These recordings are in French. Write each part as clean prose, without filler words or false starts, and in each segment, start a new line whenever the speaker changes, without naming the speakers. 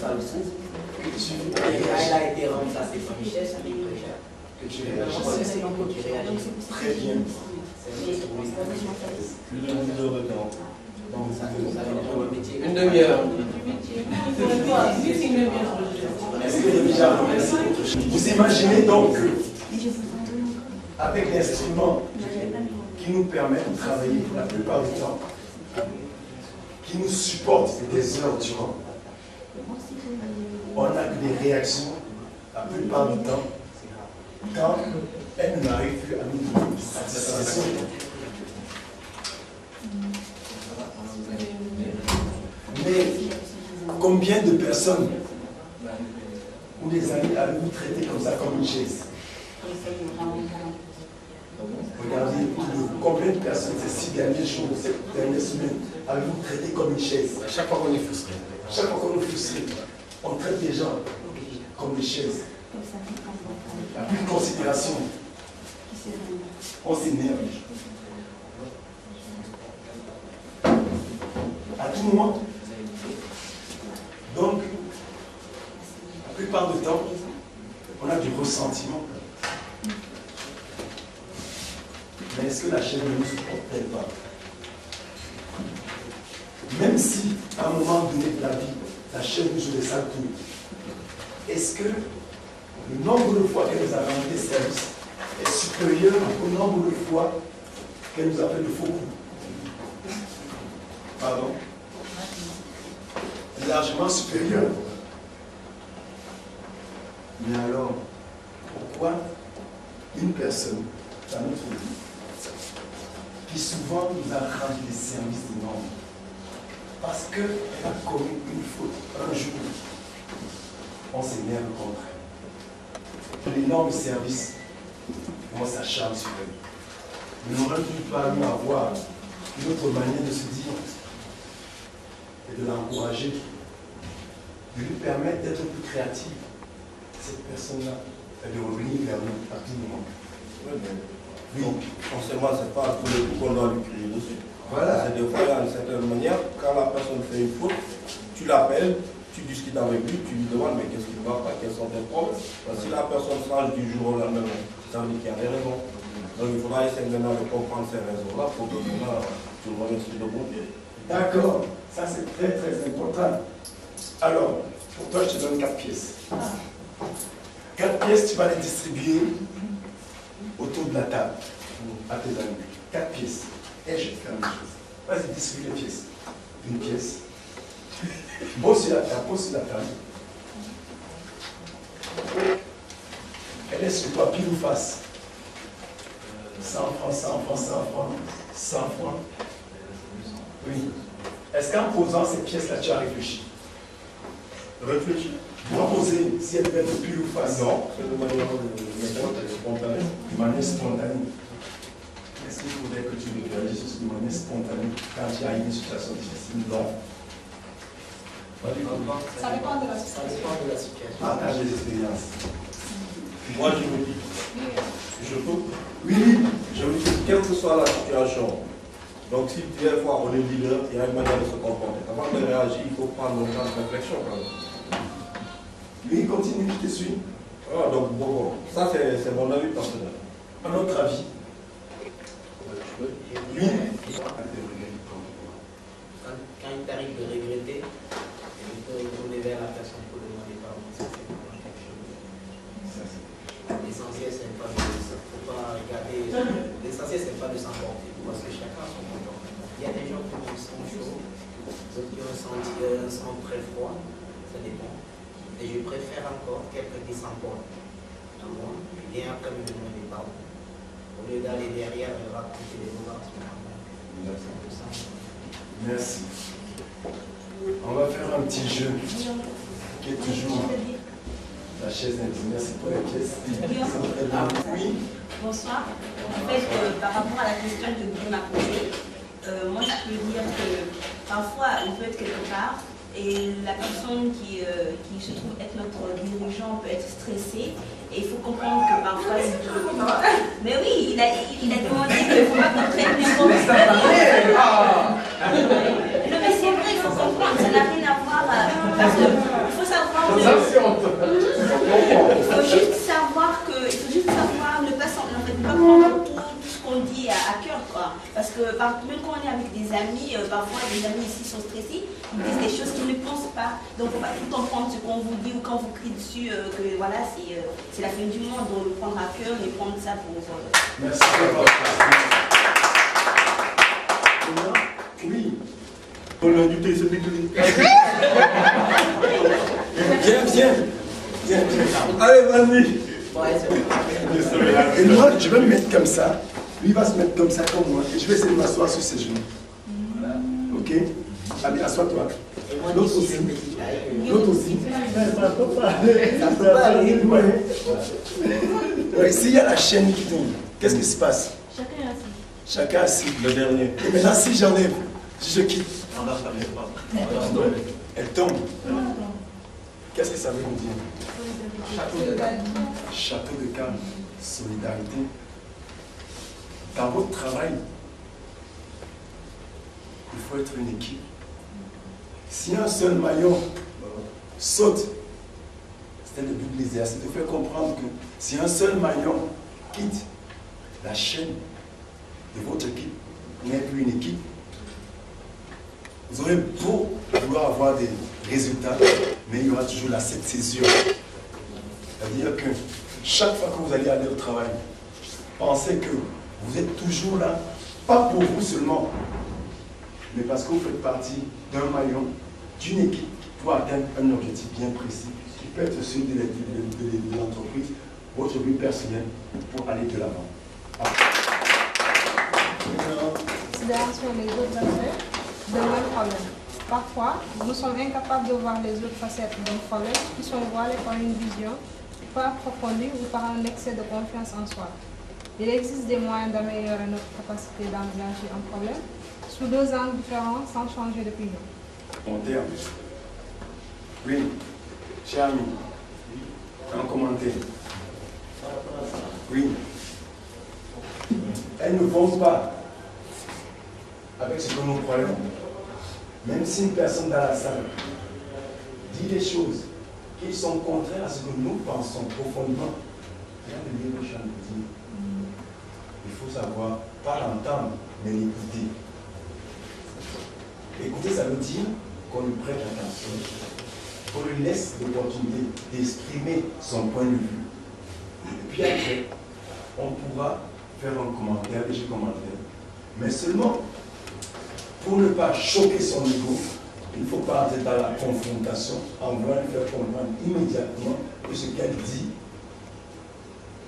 elle a été remplacée par Michel, ça coûte très cher.
Que tu réagis. Très bien.
Une demi-heure de temps.
Donc ça dépend du métier.
Une demi-heure.
Vous imaginez donc que, avec l'instrument qui nous permet de travailler la plupart du temps, qui nous supporte des heures durant, on a des réactions la plupart du temps quand elle n'arrive plus à nous donner satisfaction. Mais combien de personnes ou des amis avez-vous traité comme ça, comme une chaise? Regardez, combien de personnes ces 6 derniers jours, ces dernières semaines, avez-vous traité comme une chaise?
À chaque fois qu'on est frustré.
Chaque fois qu'on est frustré, on traite les gens comme des chaises. Il n'y a plus de considération. On s'énerve. À tout moment. Donc, la plupart du temps, on a du ressentiment. Mais est-ce que la chaise ne nous supporte-t-elle pas? Même si, à un moment donné de la vie, la chaise nous joue des sales coups, est-ce que le nombre de fois qu'elle nous a rendu service est supérieur au nombre de fois qu'elle nous a fait de faux coups? Pardon? Largement supérieur. Mais alors, pourquoi une personne dans notre vie qui souvent nous a rendu des services énormes, parce qu'elle a commis une faute un jour, on s'énerve contre elle. L'énorme service, moi ça charme sur elle. Nous n'aurions pas nous avoir une autre manière de se dire et de l'encourager, de lui permettre d'être plus créative. Cette personne-là, elle doit revenir vers nous à tout moment.
Oui, forcément, ce n'est pas à tous les coups qu'on doit lui crier dessus.
Voilà.
C'est des fois, d'une certaine manière, quand la personne fait une faute, tu l'appelles, tu discutes avec lui, tu lui demandes mais qu'est-ce qui ne va pas, quels sont tes problèmes. Parce que si la personne change du jour au lendemain, ça veut dire qu'il y a des raisons. Donc il faudra essayer maintenant de comprendre ces raisons-là pour que maintenant tu reviennes sur le bon pied.
D'accord, ça c'est très très important. Alors, pour toi, je te donne 4 pièces. 4 pièces, tu vas les distribuer autour de la table à tes amis. 4 pièces. Et je vais faire la même chose. Vas-y, distribue les pièces. Une pièce. Pose sur la table, pose sur la table. Elle est sur toi, pile ou face. 100 francs, 100 francs, 100 francs, 100 francs. Oui. Est-ce qu'en posant ces pièces-là, tu as réfléchi?
Réfléchis.
Tu dois poser si elle devait être pile ou face.
Non, c'est de manière spontanée.
De manière spontanée. Est-ce qu'il faudrait que tu réagisses de manière spontanée quand il y a une situation difficile? Non.
Ça dépend de la situation.
Partage des expériences.
Moi, je me dis, je peux.
Oui.
Je me dis, quelle que soit la situation, donc si des fois on est leader, il y a une manière de se comporter. Avant de réagir, il faut prendre le temps de réflexion quand même.
Oui, continue, je te suis.
Ah, donc bon, ça c'est mon avis personnel.
Un autre avis. Oui.
Quand il t'arrive de regretter, il faut retourner vers la personne pour demander pardon. Ça, c'est vraiment quelque chose. L'essentiel, c'est pas de faut pas regarder. L'essentiel, c'est pas de s'emporter, parce que chacun a son comportement. Il y a des gens qui sont chauds, d'autres qui ont un sang très froid, ça dépend. Et je préfère encore quelqu'un qui s'emporte. Et bien après me demander pardon. Au lieu d'aller derrière et raconter des remarques.
Merci. On va faire un petit jeu qui est toujours la chaise indienne. Merci pour la pièce. Oui.
Bonsoir. En fait, par rapport à la question que vous m'a posée, moi je peux dire que parfois on peut être quelque part et la personne qui se trouve être notre dirigeant peut être stressée et il faut comprendre que parfois il peut... Mais oui, il a demandé qu'il ne faut pas qu'on traite n'importe quoi. Non mais c'est vrai, il faut comprendre, ça n'a rien à voir parce qu'il faut savoir savoir que, il faut juste savoir ne pas prendre tout ce qu'on dit à cœur, quoi. Parce que même quand on est avec des amis, parfois des amis ici sont stressés, ils disent des choses qu'ils ne pensent pas. Donc il ne faut pas tout le temps prendre ce qu'on vous dit ou quand vous criez dessus que voilà c'est la fin du monde. Donc le prendre à cœur et prendre ça pour.
Merci. Oui.
On a dû payer ce bidouille. Viens. Allez, vas-y.
Et moi, je vais me mettre comme ça. Lui va se mettre comme ça, comme moi. Et je vais essayer de m'asseoir sur ses genoux. Voilà. Ok? Allez, assois-toi. L'autre aussi. L'autre aussi. Ça peut pas aller. Ouais. S'il y a la chaîne qui tombe, qu'est-ce qui se passe?
Chacun assis.
Chacun assis.
Le dernier.
Et maintenant, si j'enlève, si je quitte, elle tombe. Qu'est-ce que ça veut nous dire? Château de calme, solidarité. Dans votre travail, il faut être une équipe. Si un seul maillon saute, c'était le but de l'exercice, de faire comprendre que si un seul maillon quitte la chaîne de votre équipe, n'est plus une équipe, vous aurez beau vouloir avoir des résultats, mais il y aura toujours cette césure. C'est-à-dire que chaque fois que vous allez aller au travail, pensez que vous êtes toujours là, pas pour vous seulement, mais parce que vous faites partie d'un maillon, d'une équipe pour atteindre un objectif bien précis, qui peut être celui de l'entreprise, votre vie personnelle, pour aller de l'avant.
Considération des autres aspects d'un même problème. Parfois, nous sommes incapables de voir les autres facettes d'un problème qui sont voilées par une vision pas approfondie ou par un excès de confiance en soi. Il existe des moyens d'améliorer notre capacité d'envisager un problème sous deux angles différents sans changer d'opinion.
Bon terme. Oui, cher ami, un commentaire. Oui. Elles ne vont pas avec ce que nous croyons. Même si une personne dans la salle dit des choses qui sont contraires à ce que nous pensons profondément, rien de mieux que je viens de dire. Il faut savoir, pas l'entendre, mais l'écouter. Écouter, ça veut dire qu'on lui prête attention, qu'on lui laisse l'opportunité d'exprimer son point de vue. Et puis après, on pourra faire un commentaire, léger commentaire. Mais seulement, pour ne pas choquer son ego, il ne faut pas entrer dans la confrontation en voulant lui faire comprendre immédiatement que ce qu'elle dit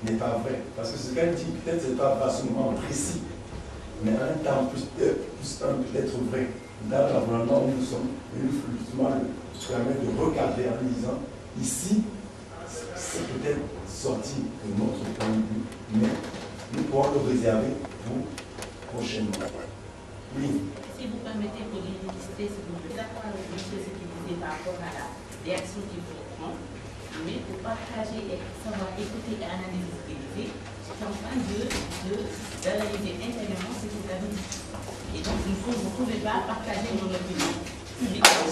n'est pas vrai. Parce que ce qu'elle dit, peut-être ce n'est pas facilement précis, mais en un temps plus peut-être vrai. Dans l'environnement où nous sommes, et nous justement permet de regarder en disant, ici, c'est peut-être sorti de notre point de vue, mais nous pourrons le réserver pour prochainement. Oui.
Si vous permettez pour illustrer, si vous êtes d'accord avec ce qui disait par rapport à la réaction qu'il faut prendre, mais pour partager et savoir écouter et analyser ce qu'il disait, c'est en train d'analyser intérieurement ce que vous avez dit. Et donc, vous ne pouvez pas partager mon opinion publiquement.